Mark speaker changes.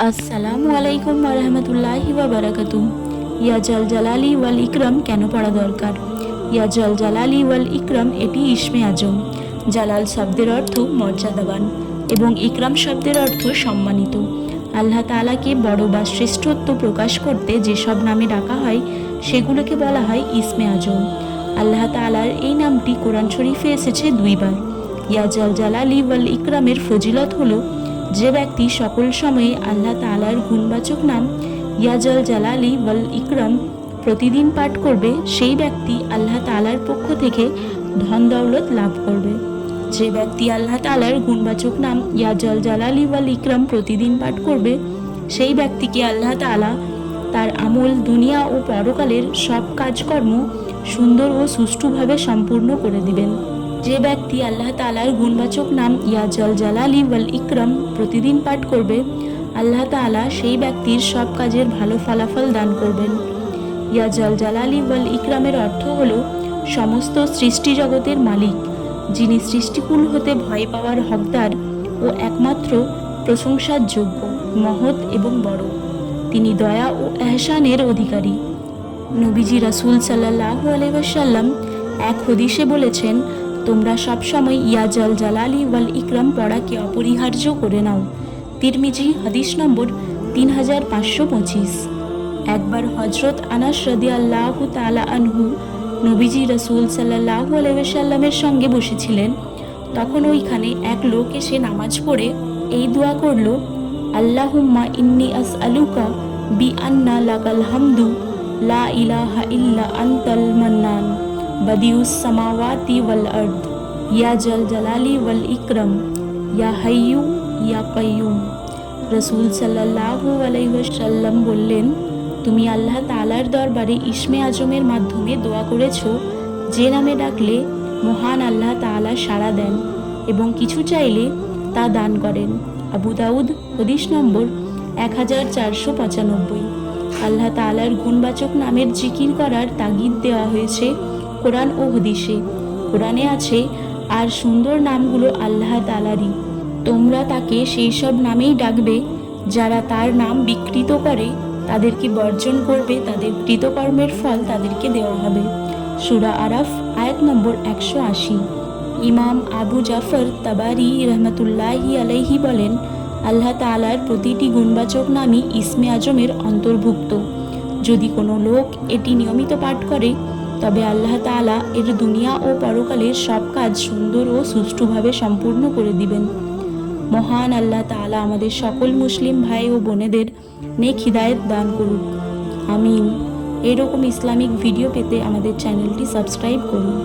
Speaker 1: আসসালামু আলাইকুম ওয়া রাহমাতুল্লাহি ওয়া বারাকাতুহু। ইয়া জাল জালালি ওয়াল ইকরাম কেন পড়া দরকার? ইয়া জাল জালালি ওয়াল ইকরাম এটি ইসমে আজম। জালাল শব্দের অর্থ মর্যাদাবান এবং ইকরাম শব্দের অর্থ সম্মানিত। আল্লাহ তাআলাকে বড় বা শ্রেষ্ঠত্ব প্রকাশ করতে যেসব নামে ডাকা হয় সেগুলোকে বলা হয় ইসমে আজম। আল্লাহ তাআলার এই নামটি কোরআন শরীফে এসেছে 2 বার। ইয়া জাল জালালি ওয়াল ইকরামের ফজিলত হলো, যে ব্যক্তি সকল সময়ে আল্লাহ তাআলার গুণবাচক নাম ইয়া জাল জালালি ওয়াল ইকরাম প্রতিদিন পাঠ করবে, সেই ব্যক্তি আল্লাহ তাআলার পক্ষ থেকে ধন দৌলত লাভ করবে। যে ব্যক্তি আল্লাহ তাআলার গুণবাচক নাম ইয়া জাল জালালি ওয়াল ইকরাম প্রতিদিন পাঠ করবে, সেই ব্যক্তিকে আল্লাহ তাআলা তার আমল, দুনিয়া ও পরকালের সব কাজকর্ম সুন্দর ও সুষ্ঠুভাবে সম্পূর্ণ করে দিবেন। যে ব্যক্তি আল্লাহ তাআলার গুণবাচক নাম ইয়া জাল জালালি ওয়াল ইকরাম প্রতিদিন পাঠ করবে, আল্লাহ তাআলা সেই ব্যক্তির সব কাজের ভালো ফলাফল দান করবেন। ইয়া জাল জালালি ওয়াল ইকরামের অর্থ হলো সমস্ত সৃষ্টি জগতের মালিক, যিনি সৃষ্টিকুল হতে ভয় পাওয়ার হকদার ও একমাত্র প্রশংসার যোগ্য, মহৎ এবং বড়। তিনি দয়া ও এহসানের অধিকারী। নবীজি রাসূল সাল্লাল্লাহু আলাইহি ওয়াসাল্লাম এক হাদিসে বলেছেন, তোমরা সবসময় ইয়া জাল জালালি ওয়াল ইকরাম পড়াকে অপরিহার্য করে নাও। তিরমিজি হাদিস নম্বর 3525। একবার হযরত আনাস রাদিয়াল্লাহু তাআলা আনহু নবীজি রাসূল সাল্লাল্লাহু আলাইহি ওয়াসাল্লামের সঙ্গে বসেছিলেন। তখন ওইখানে এক লোক এসে নামাজ পড়ে এই দোয়া করল, আল্লাহুম্মা ইন্নী আসআলুকা বিআন্না লাকাল হামদু লা ইলাহা ইল্লা আনতাল মান্নান বাদিউস সামাওয়াতি ওয়াল আরদ ইয়া জাল জালালি ওয়াল ইকরাম ইয়া হাইয়ু ইয়া কাইয়ুম। রাসূল সাল্লাল্লাহু আলাইহি ওয়াসাল্লাম বললেন, তুমি আল্লাহ তাআলার দরবারে ইসমে আজমের মাধ্যমে দোয়া করেছো, যে নামে ডাকলে মহান আল্লাহ তাআলা সাড়া দেন এবং কিছু চাইলে তা দান করেন। আবু দাউদ হাদিস নম্বর 1495। আল্লাহ তাআলার গুণবাচক নামের জিকির করার তাগিদ দেওয়া হয়েছে কোরআন ও হাদিসে। কোরআনে আছে, আর সুন্দর নামগুলো আল্লাহ তাআলারই, তোমরা তাকে সেই সব নামেই ডাকবে যারা তার নাম বিকৃত করে, তাদেরকে বর্জন করবে, তাদের কৃতকর্মের ফল তাদেরকে দেওয়া হবে। সূরা আরাফ আয়াত নম্বর 180। ইমাম আবু জাফর তাবারি রহমতুল্লাহি আলাইহি বলেন, আল্লাহ তাআলার প্রতিটি গুণবাচক নামই ইসমে আজমের অন্তর্ভুক্ত। যদি কোনো লোক এটি নিয়মিত পাঠ করে, তবে আল্লাহ তাআলা এর দুনিয়া ও পরকালের সব কাজ সুন্দর ও সুষ্ঠুভাবে সম্পূর্ণ করে দিবেন। মহান আল্লাহ তাআলা আমাদের সকল মুসলিম ভাই ও বোনেদের নেক হিদায়াত দান করুক, আমিন। এরকম ইসলামিক ভিডিও পেতে আমাদের চ্যানেলটি সাবস্ক্রাইব করুন।